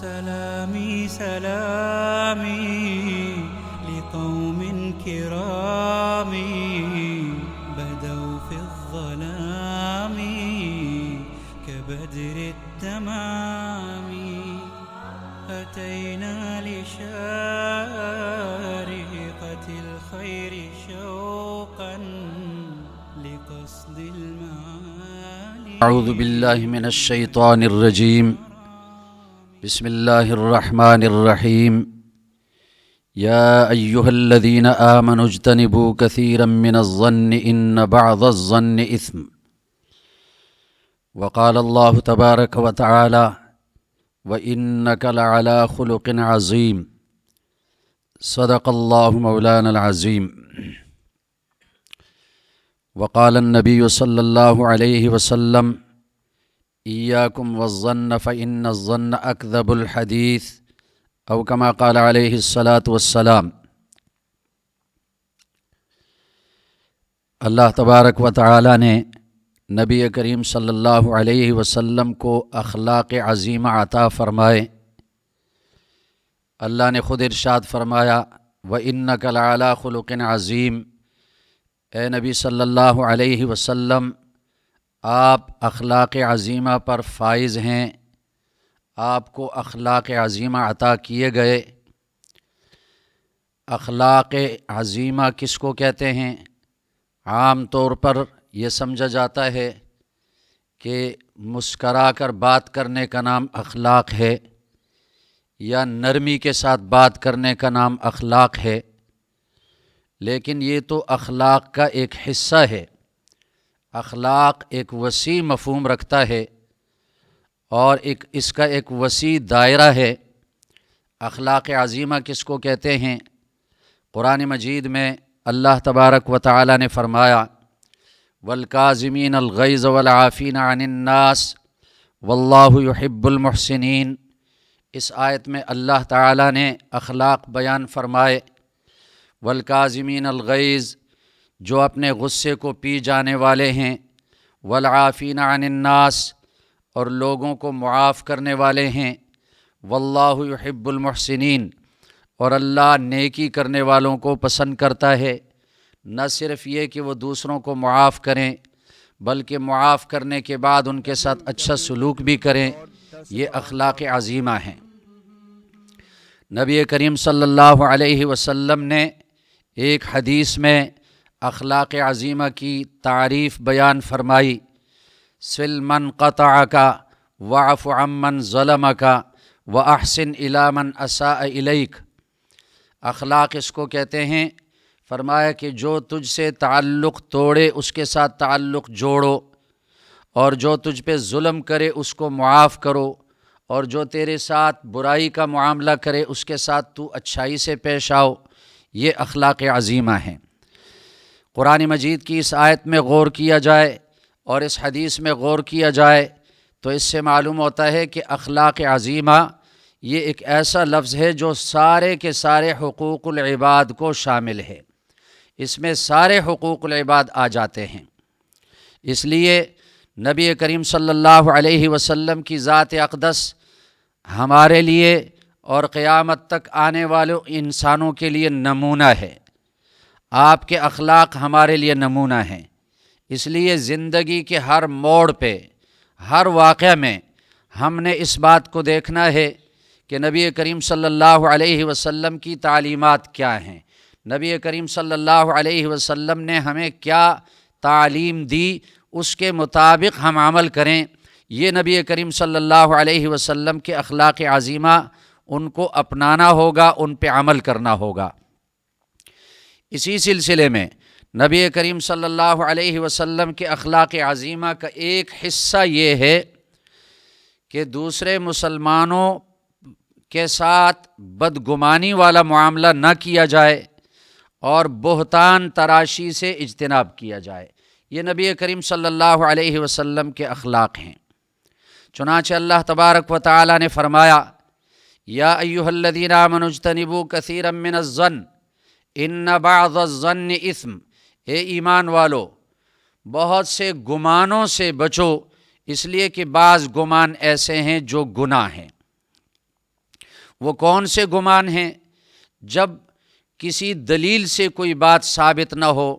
سلامي سلامي لقوم كرام بدوا في الظلام كبدر التمام أتينا لشارقة الخير شوقا لقصد المعالي. أعوذ بالله من الشيطان الرجيم. بسم الله الرحمن الرحيم. يا أيها الذين آمنوا اجتنبوا كثيرا من الظن إن بعض الظن إثم. وقال الله تبارك وتعالى: وإنك لعلى خلق عظيم. صدق الله مولانا العظيم. وقال النبي صلى الله عليه وسلم: إياكم والظن فإن الظن أكذب الحديث، أو كما قال عليه الصلاة والسلام۔ اللہ تبارک و تعالی نے نبی کریم صلی اللہ علیہ وسلم کو اخلاق عظیمہ عطا فرمائے۔ اللہ نے خود ارشاد فرمایا: وَإِنَّكَ لَعَلَىٰ خُلُقٍ عَظِيمٍ۔ اے نبی صلی اللہ علیہ وسلم، آپ اخلاق عظیمہ پر فائز ہیں، آپ کو اخلاق عظیمہ عطا کیے گئے۔ اخلاق عظیمہ کس کو کہتے ہیں؟ عام طور پر یہ سمجھا جاتا ہے کہ مسکرا کر بات کرنے کا نام اخلاق ہے، یا نرمی کے ساتھ بات کرنے کا نام اخلاق ہے، لیکن یہ تو اخلاق کا ایک حصہ ہے۔ اخلاق ایک وسیع مفہوم رکھتا ہے اور اس کا ایک وسیع دائرہ ہے۔ اخلاق عظیمہ کس کو کہتے ہیں؟ قرآن مجید میں اللہ تبارک و تعالی نے فرمایا: والکاظمین الغیظ والعافین عن الناس واللہ یحب المحسنین۔ اس آیت میں اللہ تعالی نے اخلاق بیان فرمائے۔ والکاظمین الغیظ، جو اپنے غصے کو پی جانے والے ہیں، والعافین عن الناس، اور لوگوں کو معاف کرنے والے ہیں، واللہ یحب المحسنین، اور اللہ نیکی کرنے والوں کو پسند کرتا ہے۔ نہ صرف یہ کہ وہ دوسروں کو معاف کریں، بلکہ معاف کرنے کے بعد ان کے ساتھ اچھا سلوک بھی کریں۔ یہ اخلاق عظیمہ ہیں۔ نبی کریم صلی اللہ علیہ وسلم نے ایک حدیث میں اخلاق عظیمہ کی تعریف بیان فرمائی: صل من قطعک واعف عمن ظلمک واحسن الی من اساء الیک۔ اخلاق اس کو کہتے ہیں، فرمایا کہ جو تجھ سے تعلق توڑے اس کے ساتھ تعلق جوڑو، اور جو تجھ پہ ظلم کرے اس کو معاف کرو، اور جو تیرے ساتھ برائی کا معاملہ کرے اس کے ساتھ تو اچھائی سے پیش آؤ۔ یہ اخلاق عظیمہ ہیں۔ قرآن مجید کی اس آیت میں غور کیا جائے اور اس حدیث میں غور کیا جائے تو اس سے معلوم ہوتا ہے کہ اخلاق عظیمہ یہ ایک ایسا لفظ ہے جو سارے کے سارے حقوق العباد کو شامل ہے۔ اس میں سارے حقوق العباد آ جاتے ہیں۔ اس لیے نبی کریم صلی اللہ علیہ وسلم کی ذات اقدس ہمارے لیے اور قیامت تک آنے والے انسانوں کے لیے نمونہ ہے۔ آپ کے اخلاق ہمارے لیے نمونہ ہیں۔ اس لیے زندگی کے ہر موڑ پہ، ہر واقعہ میں ہم نے اس بات کو دیکھنا ہے کہ نبی کریم صلی اللہ علیہ وسلم کی تعلیمات کیا ہیں، نبی کریم صلی اللہ علیہ وسلم نے ہمیں کیا تعلیم دی، اس کے مطابق ہم عمل کریں۔ یہ نبی کریم صلی اللہ علیہ وسلم کے اخلاق عظیمہ، ان کو اپنانا ہوگا، ان پہ عمل کرنا ہوگا۔ اسی سلسلے میں نبی کریم صلی اللہ علیہ وسلم کے اخلاق عظیمہ کا ایک حصہ یہ ہے کہ دوسرے مسلمانوں کے ساتھ بدگمانی والا معاملہ نہ کیا جائے اور بہتان تراشی سے اجتناب کیا جائے۔ یہ نبی کریم صلی اللہ علیہ وسلم کے اخلاق ہیں۔ چنانچہ اللہ تبارک و تعالی نے فرمایا: یا ایھا الذین آمنوا اجتنبوا کثیرا من الظن ان بعض الظن اثم۔ اے ایمان والو، بہت سے گمانوں سے بچو، اس لیے کہ بعض گمان ایسے ہیں جو گناہ ہیں۔ وہ کون سے گمان ہیں؟ جب کسی دلیل سے کوئی بات ثابت نہ ہو،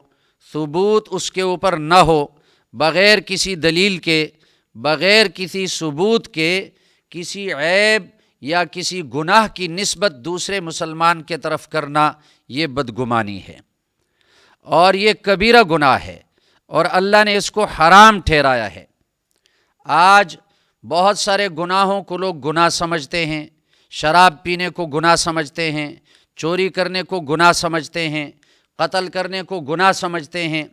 ثبوت اس کے اوپر نہ ہو، بغیر کسی دلیل کے، بغیر کسی ثبوت کے کسی عیب یا کسی گناہ کی نسبت دوسرے مسلمان کے طرف کرنا، یہ بدگمانی ہے اور یہ کبیرہ گناہ ہے اور اللہ نے اس کو حرام ٹھہرایا ہے۔ آج بہت سارے گناہوں کو لوگ گناہ سمجھتے ہیں، شراب پینے کو گناہ سمجھتے ہیں، چوری کرنے کو گناہ سمجھتے ہیں، قتل کرنے کو گناہ سمجھتے ہیں،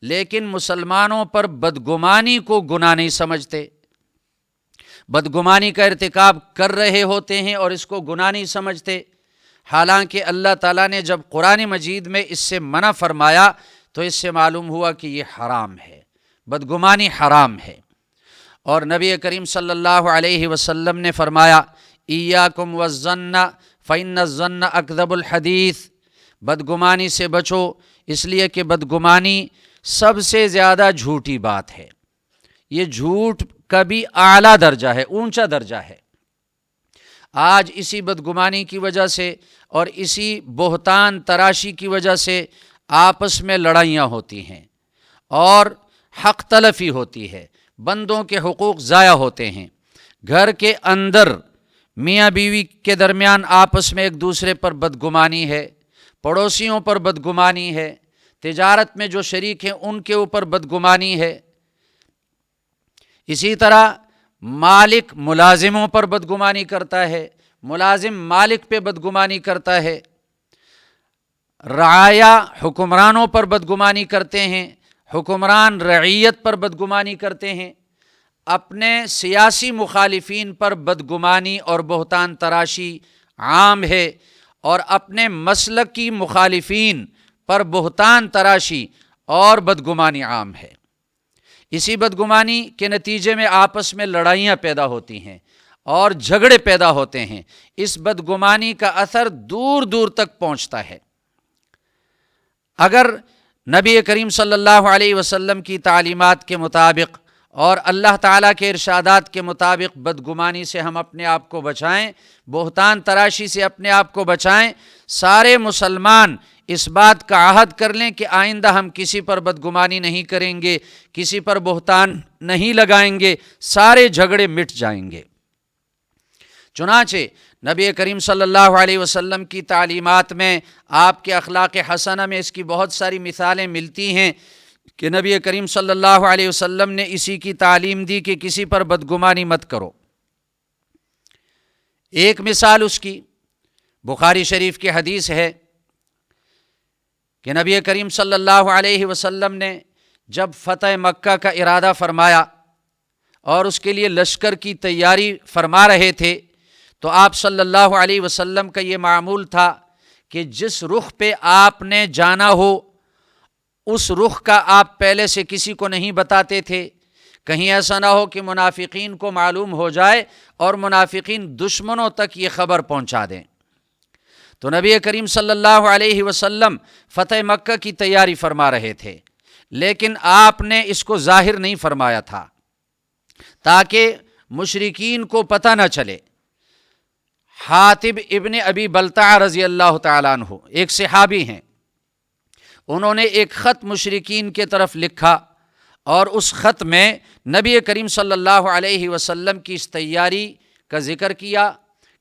لیکن مسلمانوں پر بدگمانی کو گناہ نہیں سمجھتے، بدگمانی کا ارتکاب کر رہے ہوتے ہیں اور اس کو گناہ نہیں سمجھتے، حالانکہ اللہ تعالیٰ نے جب قرآن مجید میں اس سے منع فرمایا تو اس سے معلوم ہوا کہ یہ حرام ہے، بدگمانی حرام ہے۔ اور نبی کریم صلی اللہ علیہ وسلم نے فرمایا ایاکم والظن فإن الظن اکذب الحدیث، بدگمانی سے بچو، اس لیے کہ بدگمانی سب سے زیادہ جھوٹی بات ہے، یہ جھوٹ کا بھی اعلیٰ درجہ ہے، اونچا درجہ ہے۔ آج اسی بدگمانی کی وجہ سے اور اسی بہتان تراشی کی وجہ سے آپس میں لڑائیاں ہوتی ہیں اور حق تلفی ہوتی ہے، بندوں کے حقوق ضائع ہوتے ہیں، گھر کے اندر میاں بیوی کے درمیان آپس میں ایک دوسرے پر بدگمانی ہے، پڑوسیوں پر بدگمانی ہے، تجارت میں جو شریک ہیں ان کے اوپر بدگمانی ہے، اسی طرح مالک ملازموں پر بدگمانی کرتا ہے، ملازم مالک پہ بدگمانی کرتا ہے، رعایا حکمرانوں پر بدگمانی کرتے ہیں، حکمران رعیت پر بدگمانی کرتے ہیں، اپنے سیاسی مخالفین پر بدگمانی اور بہتان تراشی عام ہے، اور اپنے مسلک کی مخالفین پر بہتان تراشی اور بدگمانی عام ہے۔ اسی بدگمانی کے نتیجے میں آپس میں لڑائیاں پیدا ہوتی ہیں اور جھگڑے پیدا ہوتے ہیں، اس بدگمانی کا اثر دور دور تک پہنچتا ہے۔ اگر نبی کریم صلی اللہ علیہ وسلم کی تعلیمات کے مطابق اور اللہ تعالیٰ کے ارشادات کے مطابق بدگمانی سے ہم اپنے آپ کو بچائیں، بہتان تراشی سے اپنے آپ کو بچائیں، سارے مسلمان اس بات کا عہد کر لیں کہ آئندہ ہم کسی پر بدگمانی نہیں کریں گے، کسی پر بہتان نہیں لگائیں گے، سارے جھگڑے مٹ جائیں گے۔ چنانچہ نبی کریم صلی اللہ علیہ وسلم کی تعلیمات میں، آپ کے اخلاق حسنہ میں اس کی بہت ساری مثالیں ملتی ہیں کہ نبی کریم صلی اللہ علیہ وسلم نے اسی کی تعلیم دی کہ کسی پر بدگمانی مت کرو۔ ایک مثال اس کی بخاری شریف کی حدیث ہے کہ نبی کریم صلی اللہ علیہ وسلم نے جب فتح مکہ کا ارادہ فرمایا اور اس کے لیے لشکر کی تیاری فرما رہے تھے، تو آپ صلی اللہ علیہ وسلم کا یہ معمول تھا کہ جس رخ پہ آپ نے جانا ہو اس رخ کا آپ پہلے سے کسی کو نہیں بتاتے تھے، کہیں ایسا نہ ہو کہ منافقین کو معلوم ہو جائے اور منافقین دشمنوں تک یہ خبر پہنچا دیں۔ تو نبی کریم صلی اللہ علیہ وسلم فتح مکہ کی تیاری فرما رہے تھے، لیکن آپ نے اس کو ظاہر نہیں فرمایا تھا تاکہ مشرکین کو پتہ نہ چلے۔ حاطب ابن ابی بلتع رضی اللہ تعالیٰ عنہ ایک صحابی ہیں، انہوں نے ایک خط مشرکین کے طرف لکھا اور اس خط میں نبی کریم صلی اللہ علیہ وسلم کی اس تیاری کا ذکر کیا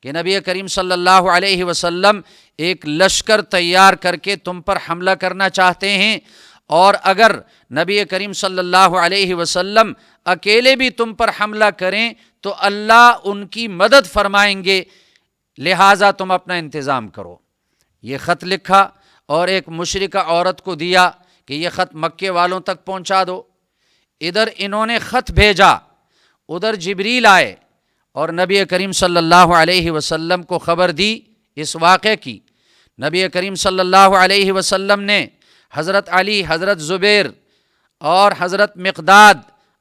کہ نبی کریم صلی اللہ علیہ وسلم ایک لشکر تیار کر کے تم پر حملہ کرنا چاہتے ہیں، اور اگر نبی کریم صلی اللہ علیہ وسلم اکیلے بھی تم پر حملہ کریں تو اللہ ان کی مدد فرمائیں گے، لہٰذا تم اپنا انتظام کرو۔ یہ خط لکھا اور ایک مشرکہ عورت کو دیا کہ یہ خط مکے والوں تک پہنچا دو۔ ادھر انہوں نے خط بھیجا، ادھر جبریل آئے اور نبی کریم صلی اللہ علیہ وسلم کو خبر دی اس واقعے کی۔ نبی کریم صلی اللہ علیہ وسلم نے حضرت علی، حضرت زبیر اور حضرت مقداد،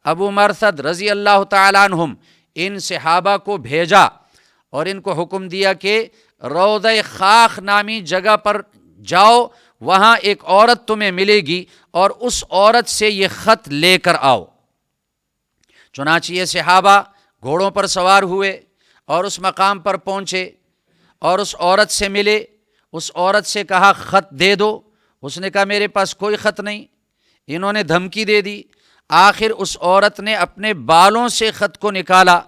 ابو مرثد رضی اللہ تعالیٰ عنہم، ان صحابہ کو بھیجا اور ان کو حکم دیا کہ روضہ خاخ نامی جگہ پر جاؤ، وہاں ایک عورت تمہیں ملے گی اور اس عورت سے یہ خط لے کر آؤ۔ چنانچہ یہ صحابہ گھوڑوں پر سوار ہوئے اور اس مقام پر پہنچے اور اس عورت سے ملے، اس عورت سے کہا خط دے دو، اس نے کہا میرے پاس کوئی خط نہیں، انہوں نے دھمکی دے دی، آخر اس عورت نے اپنے بالوں سے خط کو نکالا،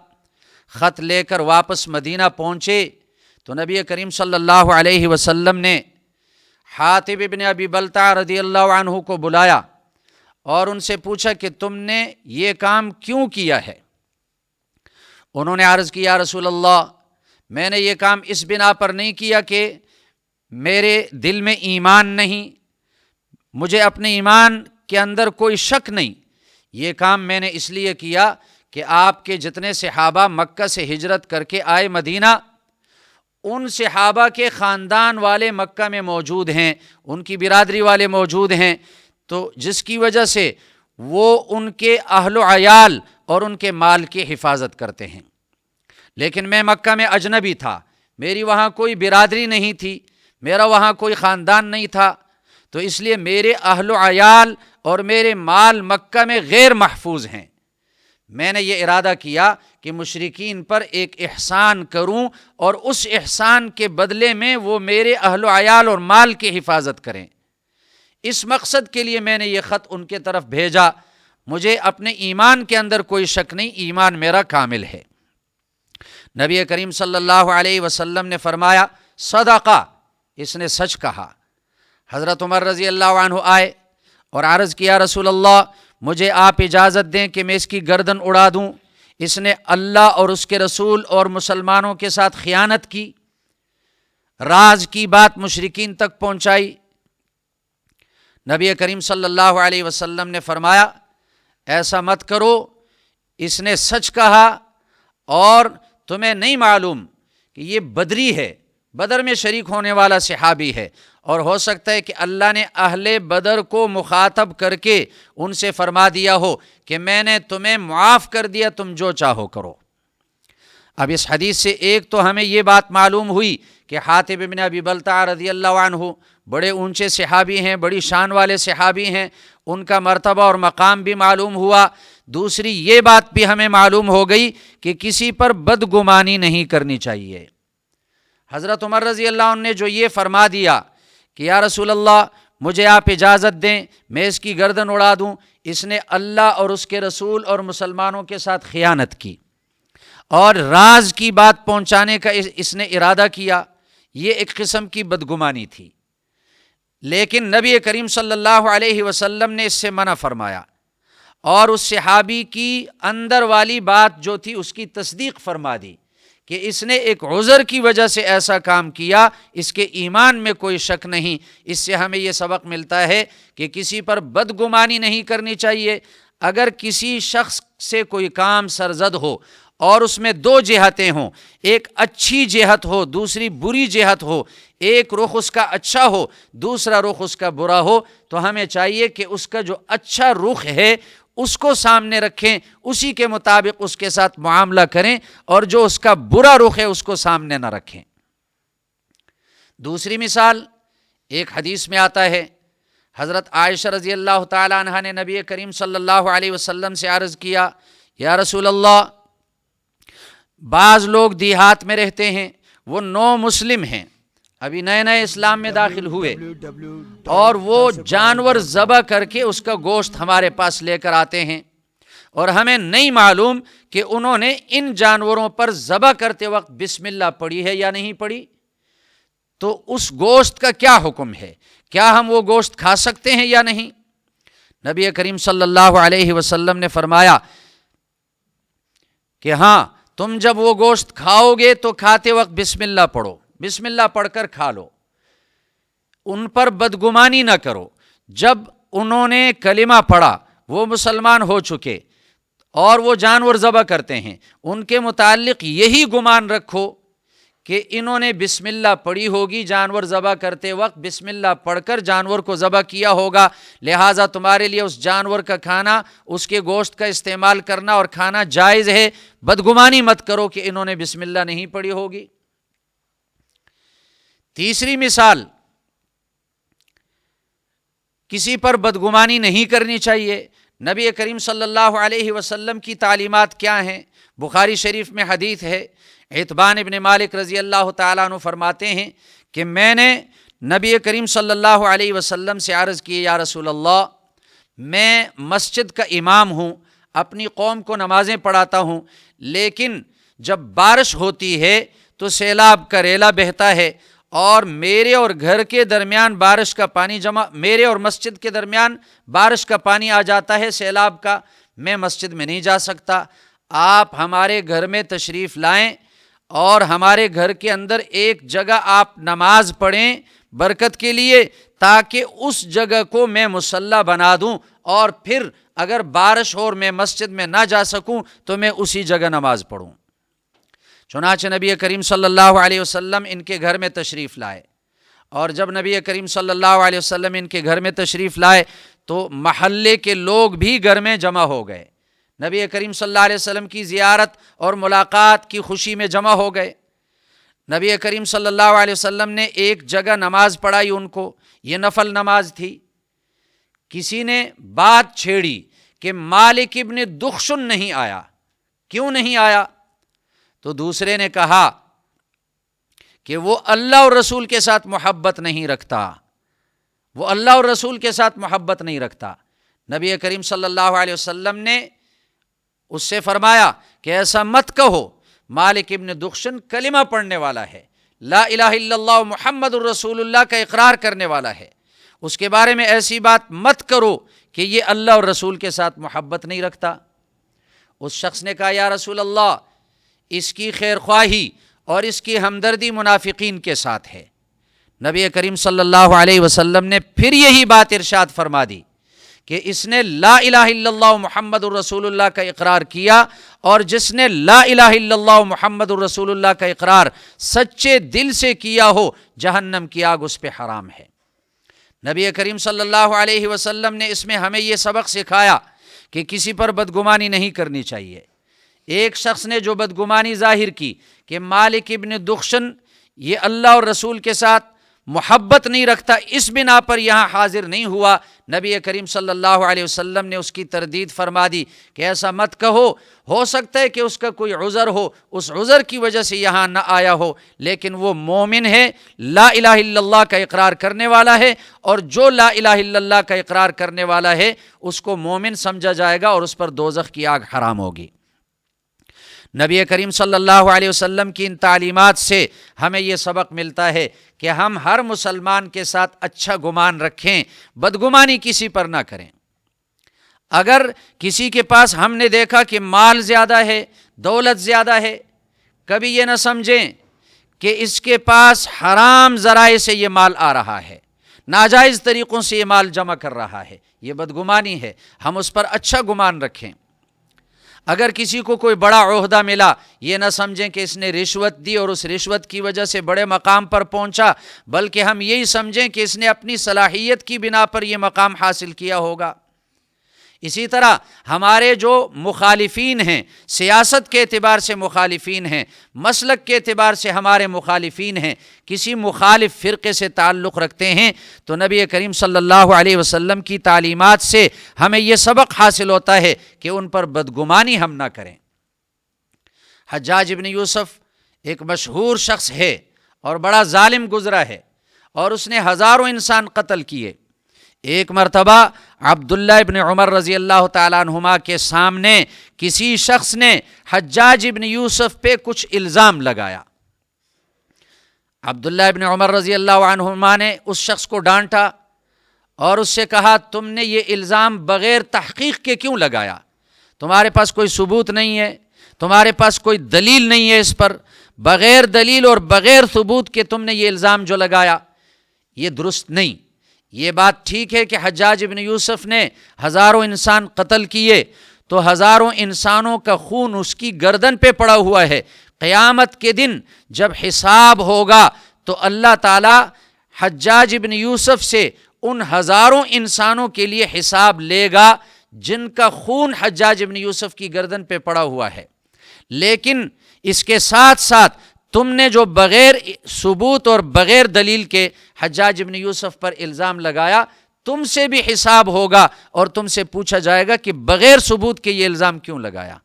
خط لے کر واپس مدینہ پہنچے تو نبی کریم صلی اللہ علیہ وسلم نے حاطب ابن ابی بلتع رضی اللہ عنہ کو بلایا اور ان سے پوچھا کہ تم نے یہ کام کیوں کیا ہے؟ انہوں نے عرض کیا یا رسول اللہ، میں نے یہ کام اس بنا پر نہیں کیا کہ میرے دل میں ایمان نہیں، مجھے اپنے ایمان کے اندر کوئی شک نہیں، یہ کام میں نے اس لیے کیا کہ آپ کے جتنے صحابہ مکہ سے ہجرت کر کے آئے مدینہ، ان صحابہ کے خاندان والے مکہ میں موجود ہیں، ان کی برادری والے موجود ہیں، تو جس کی وجہ سے وہ ان کے اہل و عیال اور ان کے مال کی حفاظت کرتے ہیں، لیکن میں مکہ میں اجنبی تھا، میری وہاں کوئی برادری نہیں تھی، میرا وہاں کوئی خاندان نہیں تھا، تو اس لیے میرے اہل و عیال اور میرے مال مکہ میں غیر محفوظ ہیں، میں نے یہ ارادہ کیا کہ مشرکین پر ایک احسان کروں اور اس احسان کے بدلے میں وہ میرے اہل و عیال اور مال کی حفاظت کریں، اس مقصد کے لیے میں نے یہ خط ان کے طرف بھیجا، مجھے اپنے ایمان کے اندر کوئی شک نہیں، ایمان میرا کامل ہے۔ نبی کریم صلی اللہ علیہ وسلم نے فرمایا صدقہ، اس نے سچ کہا۔ حضرت عمر رضی اللہ عنہ آئے اور عرض کیا رسول اللہ مجھے آپ اجازت دیں کہ میں اس کی گردن اڑا دوں، اس نے اللہ اور اس کے رسول اور مسلمانوں کے ساتھ خیانت کی، راز کی بات مشرکین تک پہنچائی۔ نبی کریم صلی اللہ علیہ وسلم نے فرمایا ایسا مت کرو، اس نے سچ کہا، اور تمہیں نہیں معلوم کہ یہ بدری ہے، بدر میں شریک ہونے والا صحابی ہے، اور ہو سکتا ہے کہ اللہ نے اہل بدر کو مخاطب کر کے ان سے فرما دیا ہو کہ میں نے تمہیں معاف کر دیا، تم جو چاہو کرو۔ اب اس حدیث سے ایک تو ہمیں یہ بات معلوم ہوئی کہ حاطب ابن ابی بلتع رضی اللہ عنہ بڑے اونچے صحابی ہیں، بڑی شان والے صحابی ہیں، ان کا مرتبہ اور مقام بھی معلوم ہوا۔ دوسری یہ بات بھی ہمیں معلوم ہو گئی کہ کسی پر بدگمانی نہیں کرنی چاہیے۔ حضرت عمر رضی اللہ عنہ نے جو یہ فرما دیا کہ یا رسول اللہ مجھے آپ اجازت دیں میں اس کی گردن اڑا دوں، اس نے اللہ اور اس کے رسول اور مسلمانوں کے ساتھ خیانت کی اور راز کی بات پہنچانے کا اس نے ارادہ کیا، یہ ایک قسم کی بدگمانی تھی، لیکن نبی کریم صلی اللہ علیہ وسلم نے اس سے منع فرمایا اور اس صحابی کی اندر والی بات جو تھی اس کی تصدیق فرما دی کہ اس نے ایک عذر کی وجہ سے ایسا کام کیا، اس کے ایمان میں کوئی شک نہیں۔ اس سے ہمیں یہ سبق ملتا ہے کہ کسی پر بدگمانی نہیں کرنی چاہیے۔ اگر کسی شخص سے کوئی کام سرزد ہو اور اس میں دو جہتیں ہوں، ایک اچھی جہت ہو دوسری بری جہت ہو، ایک رخ اس کا اچھا ہو دوسرا رخ اس کا برا ہو، تو ہمیں چاہیے کہ اس کا جو اچھا رخ ہے اس کو سامنے رکھیں، اسی کے مطابق اس کے ساتھ معاملہ کریں، اور جو اس کا برا رخ ہے اس کو سامنے نہ رکھیں۔ دوسری مثال ایک حدیث میں آتا ہے، حضرت عائشہ رضی اللہ تعالی عنہا نے نبی کریم صلی اللہ علیہ وسلم سے عرض کیا یا رسول اللہ بعض لوگ دیہات میں رہتے ہیں، وہ نو مسلم ہیں، ابھی نئے نئے اسلام میں داخل ہوئے، اور وہ جانور ذبح کر کے اس کا گوشت ہمارے پاس لے کر آتے ہیں، اور ہمیں نہیں معلوم کہ انہوں نے ان جانوروں پر ذبح کرتے وقت بسم اللہ پڑھی ہے یا نہیں پڑھی، تو اس گوشت کا کیا حکم ہے؟ کیا ہم وہ گوشت کھا سکتے ہیں یا نہیں؟ نبی کریم صلی اللہ علیہ وسلم نے فرمایا کہ ہاں، تم جب وہ گوشت کھاؤ گے تو کھاتے وقت بسم اللہ پڑھو، بسم اللہ پڑھ کر کھا لو، ان پر بدگمانی نہ کرو۔ جب انہوں نے کلمہ پڑھا، وہ مسلمان ہو چکے اور وہ جانور ذبح کرتے ہیں، ان کے متعلق یہی گمان رکھو کہ انہوں نے بسم اللہ پڑھی ہوگی، جانور ذبح کرتے وقت بسم اللہ پڑھ کر جانور کو ذبح کیا ہوگا، لہٰذا تمہارے لیے اس جانور کا کھانا، اس کے گوشت کا استعمال کرنا اور کھانا جائز ہے۔ بدگمانی مت کرو کہ انہوں نے بسم اللہ نہیں پڑھی ہوگی۔ تیسری مثال، کسی پر بدگمانی نہیں کرنی چاہیے۔ نبی کریم صلی اللہ علیہ وسلم کی تعلیمات کیا ہیں؟ بخاری شریف میں حدیث ہے، عتبان ابن مالک رضی اللہ تعالیٰ عنہ فرماتے ہیں کہ میں نے نبی کریم صلی اللہ علیہ وسلم سے عرض کی، یا رسول اللہ، میں مسجد کا امام ہوں، اپنی قوم کو نمازیں پڑھاتا ہوں، لیکن جب بارش ہوتی ہے تو سیلاب کا ریلا بہتا ہے اور میرے اور گھر کے درمیان بارش کا پانی میرے اور مسجد کے درمیان بارش کا پانی آ جاتا ہے سیلاب کا، میں مسجد میں نہیں جا سکتا، آپ ہمارے گھر میں تشریف لائیں اور ہمارے گھر کے اندر ایک جگہ آپ نماز پڑھیں برکت کے لیے، تاکہ اس جگہ کو میں مصلی بنا دوں، اور پھر اگر بارش ہو اور میں مسجد میں نہ جا سکوں تو میں اسی جگہ نماز پڑھوں۔ چنانچہ نبی کریم صلی اللہ علیہ وسلم ان کے گھر میں تشریف لائے، اور جب نبی کریم صلی اللہ علیہ وسلم ان کے گھر میں تشریف لائے تو محلے کے لوگ بھی گھر میں جمع ہو گئے، نبی کریم صلی اللہ علیہ وسلم کی زیارت اور ملاقات کی خوشی میں جمع ہو گئے۔ نبی کریم صلی اللہ علیہ وسلم نے ایک جگہ نماز پڑھائی ان کو، یہ نفل نماز تھی۔ کسی نے بات چھیڑی کہ مالک ابن دخشن نہیں آیا، کیوں نہیں آیا؟ تو دوسرے نے کہا کہ وہ اللہ اور رسول کے ساتھ محبت نہیں رکھتا، وہ اللہ اور رسول کے ساتھ محبت نہیں رکھتا۔ نبی کریم صلی اللہ علیہ وسلم نے اس سے فرمایا کہ ایسا مت کہو، مالک ابن دخشن کلمہ پڑھنے والا ہے، لا الہ الا اللہ محمد الرسول اللہ کا اقرار کرنے والا ہے، اس کے بارے میں ایسی بات مت کرو کہ یہ اللہ اور رسول کے ساتھ محبت نہیں رکھتا۔ اس شخص نے کہا، یا رسول اللہ، اس کی خیر خواہی اور اس کی ہمدردی منافقین کے ساتھ ہے۔ نبی کریم صلی اللہ علیہ وسلم نے پھر یہی بات ارشاد فرما دی کہ اس نے لا الہ الا اللہ محمد الرسول اللہ کا اقرار کیا، اور جس نے لا الہ الا اللہ محمد الرسول اللہ کا اقرار سچے دل سے کیا ہو، جہنم کی آگ اس پہ حرام ہے۔ نبی کریم صلی اللہ علیہ وسلم نے اس میں ہمیں یہ سبق سکھایا کہ کسی پر بدگمانی نہیں کرنی چاہیے۔ ایک شخص نے جو بدگمانی ظاہر کی کہ مالک ابن دخشن یہ اللہ اور رسول کے ساتھ محبت نہیں رکھتا، اس بنا پر یہاں حاضر نہیں ہوا، نبی کریم صلی اللہ علیہ وسلم نے اس کی تردید فرما دی کہ ایسا مت کہو، ہو سکتا ہے کہ اس کا کوئی عذر ہو، اس عذر کی وجہ سے یہاں نہ آیا ہو، لیکن وہ مومن ہے، لا الہ الا اللہ کا اقرار کرنے والا ہے، اور جو لا الہ الا اللہ کا اقرار کرنے والا ہے اس کو مومن سمجھا جائے گا اور اس پر دوزخ کی آگ حرام ہوگی۔ نبی کریم صلی اللہ علیہ وسلم کی ان تعلیمات سے ہمیں یہ سبق ملتا ہے کہ ہم ہر مسلمان کے ساتھ اچھا گمان رکھیں، بدگمانی کسی پر نہ کریں۔ اگر کسی کے پاس ہم نے دیکھا کہ مال زیادہ ہے، دولت زیادہ ہے، کبھی یہ نہ سمجھیں کہ اس کے پاس حرام ذرائع سے یہ مال آ رہا ہے، ناجائز طریقوں سے یہ مال جمع کر رہا ہے، یہ بدگمانی ہے، ہم اس پر اچھا گمان رکھیں۔ اگر کسی کو کوئی بڑا عہدہ ملا، یہ نہ سمجھیں کہ اس نے رشوت دی اور اس رشوت کی وجہ سے بڑے مقام پر پہنچا، بلکہ ہم یہی سمجھیں کہ اس نے اپنی صلاحیت کی بنا پر یہ مقام حاصل کیا ہوگا۔ اسی طرح ہمارے جو مخالفین ہیں، سیاست کے اعتبار سے مخالفین ہیں، مسلک کے اعتبار سے ہمارے مخالفین ہیں، کسی مخالف فرقے سے تعلق رکھتے ہیں، تو نبی کریم صلی اللہ علیہ وسلم کی تعلیمات سے ہمیں یہ سبق حاصل ہوتا ہے کہ ان پر بدگمانی ہم نہ کریں۔ حجاج ابن یوسف ایک مشہور شخص ہے اور بڑا ظالم گزرا ہے، اور اس نے ہزاروں انسان قتل کیے۔ ایک مرتبہ عبداللہ ابن عمر رضی اللہ تعالیٰ عنہما کے سامنے کسی شخص نے حجاج ابن یوسف پہ کچھ الزام لگایا۔ عبداللہ ابن عمر رضی اللہ عنہما نے اس شخص کو ڈانٹا اور اس سے کہا، تم نے یہ الزام بغیر تحقیق کے کیوں لگایا؟ تمہارے پاس کوئی ثبوت نہیں ہے، تمہارے پاس کوئی دلیل نہیں ہے اس پر، بغیر دلیل اور بغیر ثبوت کے تم نے یہ الزام جو لگایا، یہ درست نہیں۔ یہ بات ٹھیک ہے کہ حجاج ابن یوسف نے ہزاروں انسان قتل کیے، تو ہزاروں انسانوں کا خون اس کی گردن پہ پڑا ہوا ہے، قیامت کے دن جب حساب ہوگا تو اللہ تعالی حجاج ابن یوسف سے ان ہزاروں انسانوں کے لیے حساب لے گا جن کا خون حجاج ابن یوسف کی گردن پہ پڑا ہوا ہے۔ لیکن اس کے ساتھ ساتھ تم نے جو بغیر ثبوت اور بغیر دلیل کے حجاج ابن یوسف پر الزام لگایا، تم سے بھی حساب ہوگا اور تم سے پوچھا جائے گا کہ بغیر ثبوت کے یہ الزام کیوں لگایا۔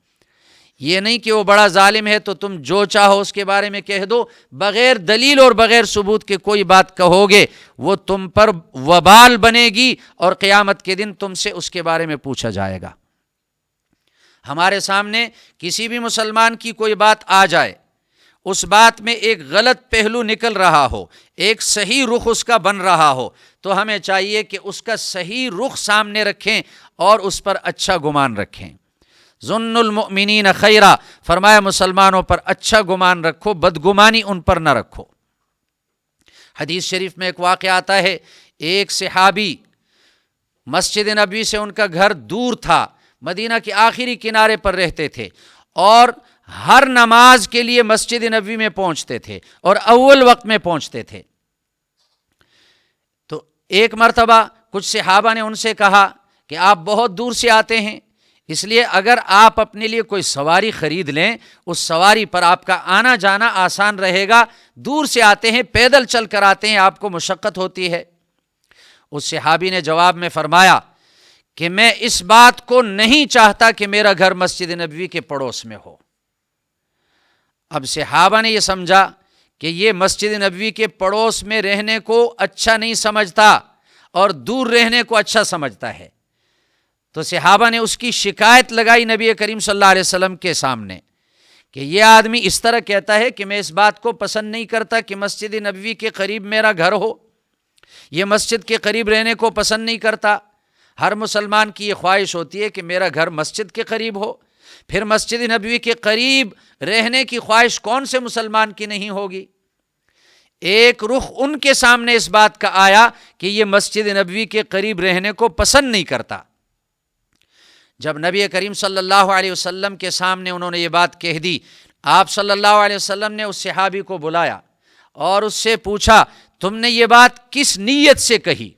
یہ نہیں کہ وہ بڑا ظالم ہے تو تم جو چاہو اس کے بارے میں کہہ دو، بغیر دلیل اور بغیر ثبوت کے کوئی بات کہو گے وہ تم پر وبال بنے گی اور قیامت کے دن تم سے اس کے بارے میں پوچھا جائے گا۔ ہمارے سامنے کسی بھی مسلمان کی کوئی بات آ جائے، اس بات میں ایک غلط پہلو نکل رہا ہو، ایک صحیح رخ اس کا بن رہا ہو، تو ہمیں چاہیے کہ اس کا صحیح رخ سامنے رکھیں اور اس پر اچھا گمان رکھیں۔ ظن المؤمنین خیرا، فرمایا مسلمانوں پر اچھا گمان رکھو، بدگمانی ان پر نہ رکھو۔ حدیث شریف میں ایک واقعہ آتا ہے، ایک صحابی مسجد نبوی سے ان کا گھر دور تھا، مدینہ کے آخری کنارے پر رہتے تھے اور ہر نماز کے لیے مسجد نبوی میں پہنچتے تھے اور اول وقت میں پہنچتے تھے۔ تو ایک مرتبہ کچھ صحابہ نے ان سے کہا کہ آپ بہت دور سے آتے ہیں، اس لیے اگر آپ اپنے لیے کوئی سواری خرید لیں، اس سواری پر آپ کا آنا جانا آسان رہے گا، دور سے آتے ہیں، پیدل چل کر آتے ہیں، آپ کو مشقت ہوتی ہے۔ اس صحابی نے جواب میں فرمایا کہ میں اس بات کو نہیں چاہتا کہ میرا گھر مسجد نبوی کے پڑوس میں ہو۔ اب صحابہ نے یہ سمجھا کہ یہ مسجد نبوی کے پڑوس میں رہنے کو اچھا نہیں سمجھتا اور دور رہنے کو اچھا سمجھتا ہے، تو صحابہ نے اس کی شکایت لگائی نبی کریم صلی اللہ علیہ وسلم کے سامنے کہ یہ آدمی اس طرح کہتا ہے کہ میں اس بات کو پسند نہیں کرتا کہ مسجد نبوی کے قریب میرا گھر ہو، یہ مسجد کے قریب رہنے کو پسند نہیں کرتا۔ ہر مسلمان کی یہ خواہش ہوتی ہے کہ میرا گھر مسجد کے قریب ہو، پھر مسجد نبوی کے قریب رہنے کی خواہش کون سے مسلمان کی نہیں ہوگی؟ ایک رخ ان کے سامنے اس بات کا آیا کہ یہ مسجد نبوی کے قریب رہنے کو پسند نہیں کرتا۔ جب نبی کریم صلی اللہ علیہ وسلم کے سامنے انہوں نے یہ بات کہہ دی، آپ صلی اللہ علیہ وسلم نے اس صحابی کو بلایا اور اس سے پوچھا تم نے یہ بات کس نیت سے کہی؟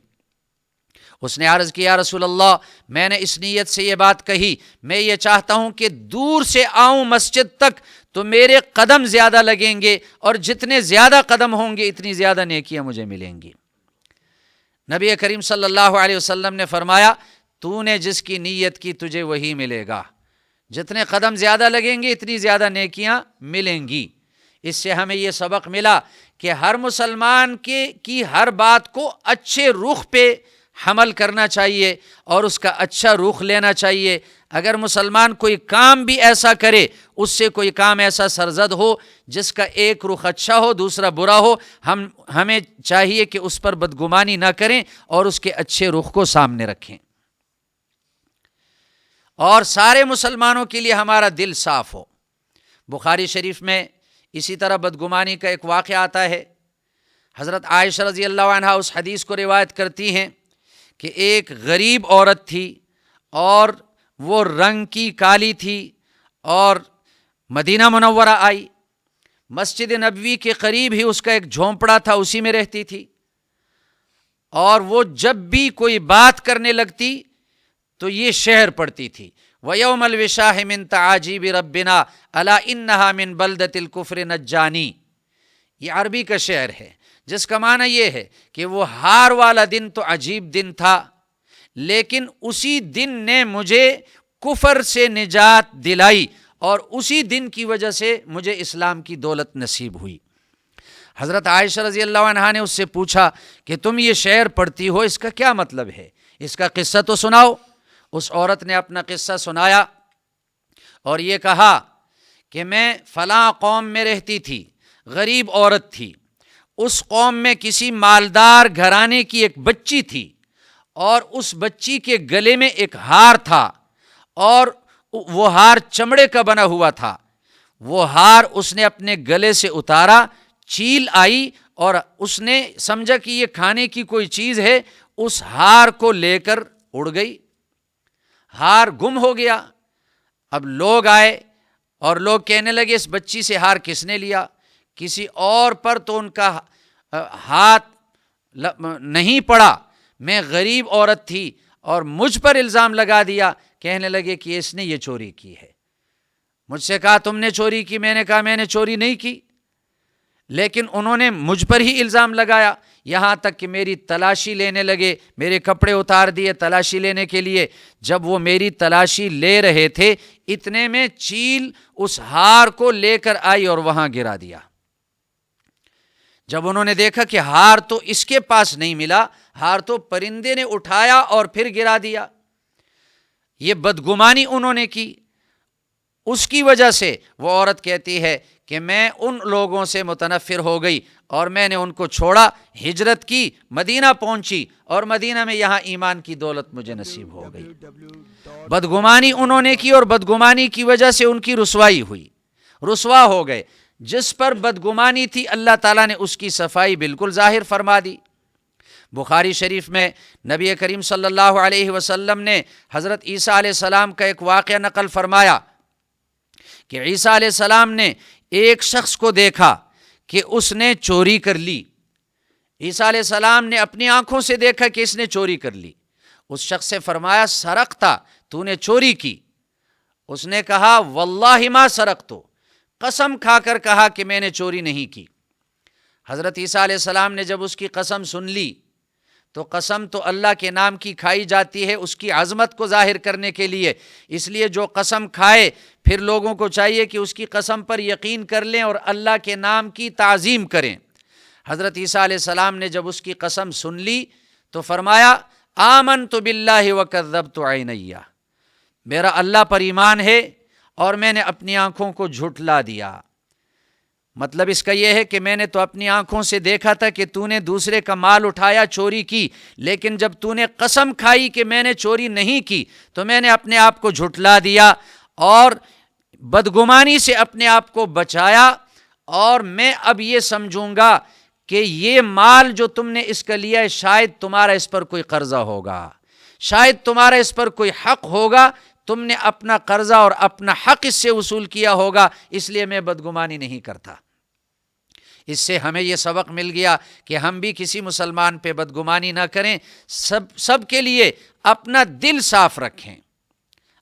اس نے عرض کیا یا رسول اللہ، میں نے اس نیت سے یہ بات کہی، میں یہ چاہتا ہوں کہ دور سے آؤں مسجد تک تو میرے قدم زیادہ لگیں گے اور جتنے زیادہ قدم ہوں گے اتنی زیادہ نیکیاں مجھے ملیں گی۔ نبی کریم صلی اللہ علیہ وسلم نے فرمایا تو نے جس کی نیت کی تجھے وہی ملے گا، جتنے قدم زیادہ لگیں گے اتنی زیادہ نیکیاں ملیں گی۔ اس سے ہمیں یہ سبق ملا کہ ہر مسلمان کی ہر بات کو اچھے رخ پہ حمل کرنا چاہیے اور اس کا اچھا رخ لینا چاہیے۔ اگر مسلمان کوئی کام بھی ایسا کرے، اس سے کوئی کام ایسا سرزد ہو جس کا ایک رخ اچھا ہو دوسرا برا ہو، ہمیں چاہیے کہ اس پر بدگمانی نہ کریں اور اس کے اچھے رخ کو سامنے رکھیں، اور سارے مسلمانوں کے لیے ہمارا دل صاف ہو۔ بخاری شریف میں اسی طرح بدگمانی کا ایک واقعہ آتا ہے۔ حضرت عائشہ رضی اللہ عنہا اس حدیث کو روایت کرتی ہیں کہ ایک غریب عورت تھی اور وہ رنگ کی کالی تھی اور مدینہ منورہ آئی، مسجد نبوی کے قریب ہی اس کا ایک جھونپڑا تھا، اسی میں رہتی تھی، اور وہ جب بھی کوئی بات کرنے لگتی تو یہ شعر پڑھتی تھی، وَيَوْمَ الْوِشَاحِ مِن تَعَاجِيبِ رَبِّنَا أَلَا إِنَّهَا مِن بَلْدَةِ الْكُفْرِ نَجَّانِي۔ یہ عربی کا شعر ہے جس کا معنی یہ ہے کہ وہ ہار والا دن تو عجیب دن تھا، لیکن اسی دن نے مجھے کفر سے نجات دلائی اور اسی دن کی وجہ سے مجھے اسلام کی دولت نصیب ہوئی۔ حضرت عائشہ رضی اللہ عنہا نے اس سے پوچھا کہ تم یہ شعر پڑھتی ہو، اس کا کیا مطلب ہے؟ اس کا قصہ تو سناؤ۔ اس عورت نے اپنا قصہ سنایا اور یہ کہا کہ میں فلاں قوم میں رہتی تھی، غریب عورت تھی، اس قوم میں کسی مالدار گھرانے کی ایک بچی تھی اور اس بچی کے گلے میں ایک ہار تھا اور وہ ہار چمڑے کا بنا ہوا تھا۔ وہ ہار اس نے اپنے گلے سے اتارا، چیل آئی اور اس نے سمجھا کہ یہ کھانے کی کوئی چیز ہے، اس ہار کو لے کر اڑ گئی، ہار گم ہو گیا۔ اب لوگ آئے اور لوگ کہنے لگے اس بچی سے ہار کس نے لیا؟ کسی اور پر تو ان کا ہاتھ نہیں پڑا، میں غریب عورت تھی اور مجھ پر الزام لگا دیا۔ کہنے لگے کہ اس نے یہ چوری کی ہے۔ مجھ سے کہا تم نے چوری کی، میں نے کہا میں نے چوری نہیں کی، لیکن انہوں نے مجھ پر ہی الزام لگایا، یہاں تک کہ میری تلاشی لینے لگے، میرے کپڑے اتار دیے تلاشی لینے کے لیے۔ جب وہ میری تلاشی لے رہے تھے اتنے میں چیل اس ہار کو لے کر آئی اور وہاں گرا دیا۔ جب انہوں نے دیکھا کہ ہار تو اس کے پاس نہیں ملا، ہار تو پرندے نے اٹھایا اور پھر گرا دیا، یہ بدگمانی انہوں نے کی۔ اس کی وجہ سے وہ عورت کہتی ہے کہ میں ان لوگوں سے متنفر ہو گئی اور میں نے ان کو چھوڑا، ہجرت کی، مدینہ پہنچی اور مدینہ میں یہاں ایمان کی دولت مجھے نصیب ہو گئی۔ بدگمانی انہوں نے کی اور بدگمانی کی وجہ سے ان کی رسوائی ہوئی، رسوا ہو گئے۔ جس پر بدگمانی تھی اللہ تعالیٰ نے اس کی صفائی بالکل ظاہر فرما دی۔ بخاری شریف میں نبی کریم صلی اللہ علیہ وسلم نے حضرت عیسیٰ علیہ السلام کا ایک واقعہ نقل فرمایا کہ عیسیٰ علیہ السلام نے ایک شخص کو دیکھا کہ اس نے چوری کر لی۔ عیسیٰ علیہ السلام نے اپنی آنکھوں سے دیکھا کہ اس نے چوری کر لی۔ اس شخص سے فرمایا سرقتا، تو نے چوری کی؟ اس نے کہا واللہ ما سرقتو، قسم کھا کر کہا کہ میں نے چوری نہیں کی۔ حضرت عیسیٰ علیہ السلام نے جب اس کی قسم سن لی تو قسم تو اللہ کے نام کی کھائی جاتی ہے اس کی عظمت کو ظاہر کرنے کے لیے، اس لیے جو قسم کھائے پھر لوگوں کو چاہیے کہ اس کی قسم پر یقین کر لیں اور اللہ کے نام کی تعظیم کریں۔ حضرت عیسیٰ علیہ السلام نے جب اس کی قسم سن لی تو فرمایا آمنت باللہ وکذبت عینیہ، میرا اللہ پر ایمان ہے اور میں نے اپنی آنکھوں کو جھٹلا دیا۔ مطلب اس کا یہ ہے کہ میں نے تو اپنی آنکھوں سے دیکھا تھا کہ تو نے دوسرے کا مال اٹھایا، چوری کی، لیکن جب تو نے قسم کھائی کہ میں نے چوری نہیں کی تو میں نے اپنے آپ کو جھٹلا دیا اور بدگمانی سے اپنے آپ کو بچایا، اور میں اب یہ سمجھوں گا کہ یہ مال جو تم نے اس کا لیا ہے شاید تمہارا اس پر کوئی قرضہ ہوگا، شاید تمہارا اس پر کوئی حق ہوگا، تم نے اپنا قرضہ اور اپنا حق اس سے وصول کیا ہوگا، اس لیے میں بدگمانی نہیں کرتا۔ اس سے ہمیں یہ سبق مل گیا کہ ہم بھی کسی مسلمان پہ بدگمانی نہ کریں، سب کے لیے اپنا دل صاف رکھیں،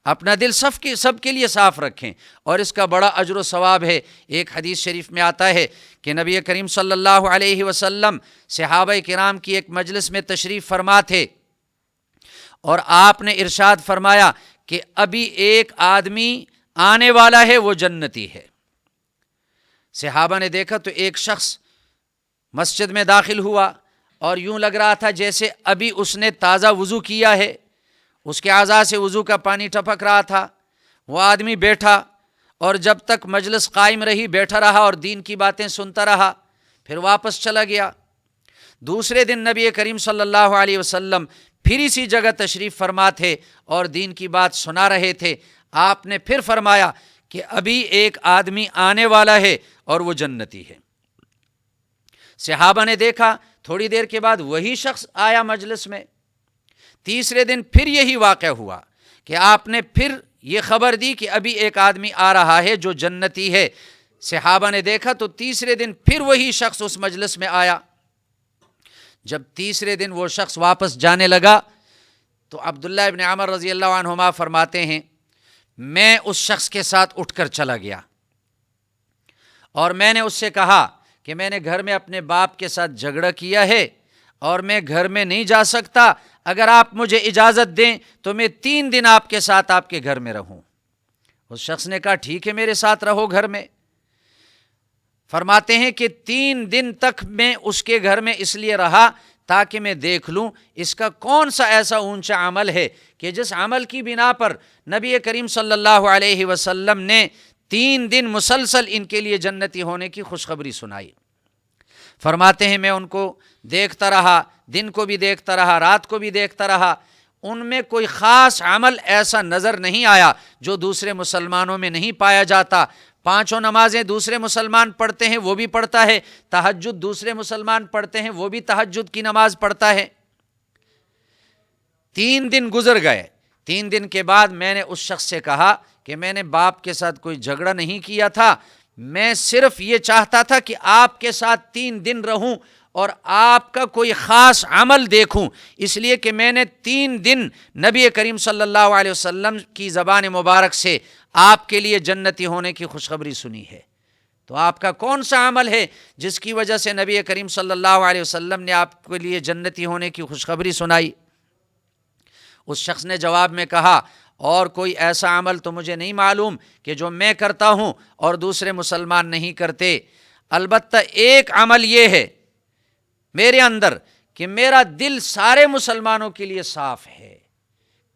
اپنا دل سب کے لیے صاف رکھیں، اور اس کا بڑا اجر و ثواب ہے۔ ایک حدیث شریف میں آتا ہے کہ نبی کریم صلی اللہ علیہ وسلم صحابہ کرام کی ایک مجلس میں تشریف فرما تھے اور آپ نے ارشاد فرمایا کہ ابھی ایک آدمی آنے والا ہے وہ جنتی ہے۔ صحابہ نے دیکھا تو ایک شخص مسجد میں داخل ہوا اور یوں لگ رہا تھا جیسے ابھی اس نے تازہ وضو کیا ہے، اس کے اعضاء سے وضو کا پانی ٹپک رہا تھا۔ وہ آدمی بیٹھا اور جب تک مجلس قائم رہی بیٹھا رہا اور دین کی باتیں سنتا رہا، پھر واپس چلا گیا۔ دوسرے دن نبی کریم صلی اللہ علیہ وسلم پھر اسی جگہ تشریف فرما تھے اور دین کی بات سنا رہے تھے۔ آپ نے پھر فرمایا کہ ابھی ایک آدمی آنے والا ہے اور وہ جنتی ہے۔ صحابہ نے دیکھا تھوڑی دیر کے بعد وہی شخص آیا مجلس میں۔ تیسرے دن پھر یہی واقعہ ہوا کہ آپ نے پھر یہ خبر دی کہ ابھی ایک آدمی آ رہا ہے جو جنتی ہے۔ صحابہ نے دیکھا تو تیسرے دن پھر وہی شخص اس مجلس میں آیا۔ جب تیسرے دن وہ شخص واپس جانے لگا تو عبداللہ ابن عمر رضی اللہ عنہما فرماتے ہیں میں اس شخص کے ساتھ اٹھ کر چلا گیا اور میں نے اس سے کہا کہ میں نے گھر میں اپنے باپ کے ساتھ جھگڑا کیا ہے اور میں گھر میں نہیں جا سکتا، اگر آپ مجھے اجازت دیں تو میں 3 دن آپ کے ساتھ آپ کے گھر میں رہوں۔ اس شخص نے کہا ٹھیک ہے میرے ساتھ رہو گھر میں۔ فرماتے ہیں کہ 3 دن تک میں اس کے گھر میں اس لیے رہا تاکہ میں دیکھ لوں اس کا کون سا ایسا اونچا عمل ہے کہ جس عمل کی بنا پر نبی کریم صلی اللہ علیہ وسلم نے 3 دن مسلسل ان کے لیے جنتی ہونے کی خوشخبری سنائی۔ فرماتے ہیں میں ان کو دیکھتا رہا، دن کو بھی دیکھتا رہا، رات کو بھی دیکھتا رہا، ان میں کوئی خاص عمل ایسا نظر نہیں آیا جو دوسرے مسلمانوں میں نہیں پایا جاتا۔ 5 نمازیں دوسرے مسلمان پڑھتے ہیں وہ بھی پڑھتا ہے، تہجد دوسرے مسلمان پڑھتے ہیں وہ بھی تہجد کی نماز پڑھتا ہے۔ 3 دن گزر گئے۔ 3 دن کے بعد میں نے اس شخص سے کہا کہ میں نے باپ کے ساتھ کوئی جھگڑا نہیں کیا تھا، میں صرف یہ چاہتا تھا کہ آپ کے ساتھ 3 دن رہوں اور آپ کا کوئی خاص عمل دیکھوں، اس لیے کہ میں نے 3 دن نبی کریم صلی اللہ علیہ وسلم کی زبان مبارک سے آپ کے لیے جنتی ہونے کی خوشخبری سنی ہے۔ تو آپ کا کون سا عمل ہے جس کی وجہ سے نبی کریم صلی اللہ علیہ وسلم نے آپ کے لیے جنتی ہونے کی خوشخبری سنائی؟ اس شخص نے جواب میں کہا اور کوئی ایسا عمل تو مجھے نہیں معلوم کہ جو میں کرتا ہوں اور دوسرے مسلمان نہیں کرتے، البتہ ایک عمل یہ ہے میرے اندر کہ میرا دل سارے مسلمانوں کے لیے صاف ہے،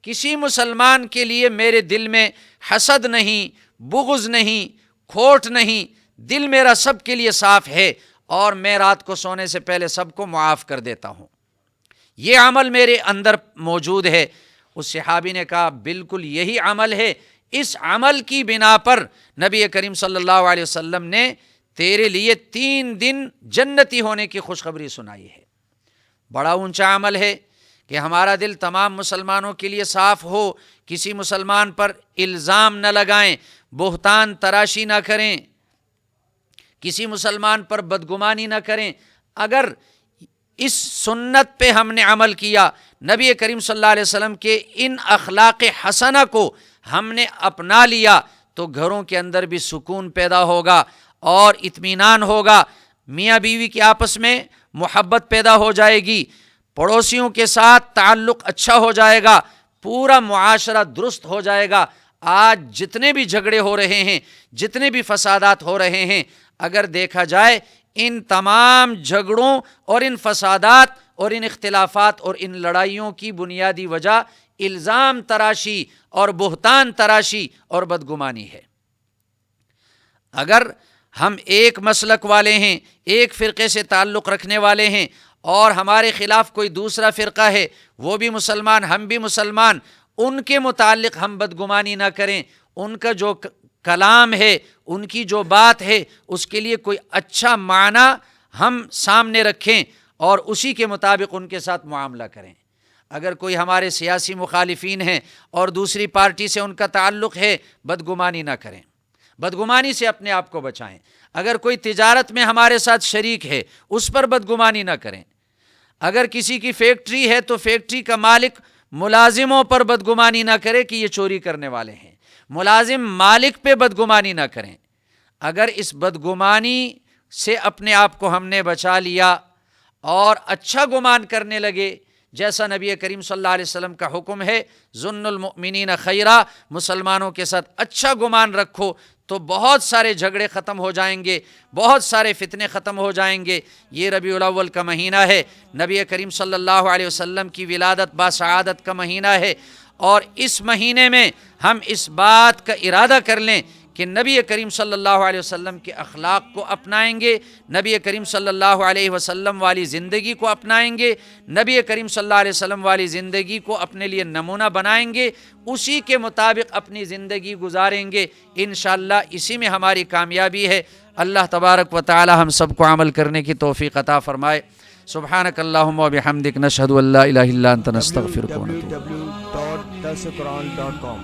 کسی مسلمان کے لیے میرے دل میں حسد نہیں، بغض نہیں، کھوٹ نہیں، دل میرا سب کے لیے صاف ہے، اور میں رات کو سونے سے پہلے سب کو معاف کر دیتا ہوں، یہ عمل میرے اندر موجود ہے۔ اس صحابی نے کہا بالکل یہی عمل ہے، اس عمل کی بنا پر نبی کریم صلی اللہ علیہ وسلم نے تیرے لیے 3 دن جنتی ہونے کی خوشخبری سنائی ہے۔ بڑا اونچا عمل ہے کہ ہمارا دل تمام مسلمانوں کے لیے صاف ہو، کسی مسلمان پر الزام نہ لگائیں، بہتان تراشی نہ کریں، کسی مسلمان پر بدگمانی نہ کریں۔ اگر اس سنت پہ ہم نے عمل کیا، نبی کریم صلی اللہ علیہ وسلم کے ان اخلاق حسنہ کو ہم نے اپنا لیا، تو گھروں کے اندر بھی سکون پیدا ہوگا اور اطمینان ہوگا، میاں بیوی کے آپس میں محبت پیدا ہو جائے گی، پڑوسیوں کے ساتھ تعلق اچھا ہو جائے گا، پورا معاشرہ درست ہو جائے گا۔ آج جتنے بھی جھگڑے ہو رہے ہیں، جتنے بھی فسادات ہو رہے ہیں، اگر دیکھا جائے ان تمام جھگڑوں اور ان فسادات اور ان اختلافات اور ان لڑائیوں کی بنیادی وجہ الزام تراشی اور بہتان تراشی اور بدگمانی ہے۔ اگر ہم ایک مسلک والے ہیں، ایک فرقے سے تعلق رکھنے والے ہیں، اور ہمارے خلاف کوئی دوسرا فرقہ ہے، وہ بھی مسلمان ہم بھی مسلمان، ان کے متعلق ہم بدگمانی نہ کریں، ان کا جو کلام ہے، ان کی جو بات ہے، اس کے لیے کوئی اچھا معنی ہم سامنے رکھیں اور اسی کے مطابق ان کے ساتھ معاملہ کریں۔ اگر کوئی ہمارے سیاسی مخالفین ہیں اور دوسری پارٹی سے ان کا تعلق ہے، بدگمانی نہ کریں، بدگمانی سے اپنے آپ کو بچائیں۔ اگر کوئی تجارت میں ہمارے ساتھ شریک ہے، اس پر بدگمانی نہ کریں۔ اگر کسی کی فیکٹری ہے تو فیکٹری کا مالک ملازموں پر بدگمانی نہ کرے کہ یہ چوری کرنے والے ہیں، ملازم مالک پہ بدگمانی نہ کریں۔ اگر اس بدگمانی سے اپنے آپ کو ہم نے بچا لیا اور اچھا گمان کرنے لگے، جیسا نبی کریم صلی اللہ علیہ وسلم کا حکم ہے، ظن المؤمنین خیرا، مسلمانوں کے ساتھ اچھا گمان رکھو، تو بہت سارے جھگڑے ختم ہو جائیں گے، بہت سارے فتنے ختم ہو جائیں گے۔ یہ ربیع الاول کا مہینہ ہے، نبی کریم صلی اللہ علیہ وسلم کی ولادت باسعادت کا مہینہ ہے، اور اس مہینے میں ہم اس بات کا ارادہ کر لیں کہ نبی کریم صلی اللہ علیہ وسلم کے اخلاق کو اپنائیں گے، نبی کریم صلی اللہ علیہ وسلم والی زندگی کو اپنائیں گے، نبی کریم صلی اللہ علیہ وسلم والی زندگی کو اپنے لیے نمونہ بنائیں گے، اسی کے مطابق اپنی زندگی گزاریں گے۔ انشاءاللہ اسی میں ہماری کامیابی ہے۔ اللہ تبارک و تعالی ہم سب کو عمل کرنے کی توفیق عطا فرمائے۔ سبحانک اللہم و بحمدک، نشہد ان لا الہ الا انت، نستغفرک و نتوب۔ www.darsulquran.com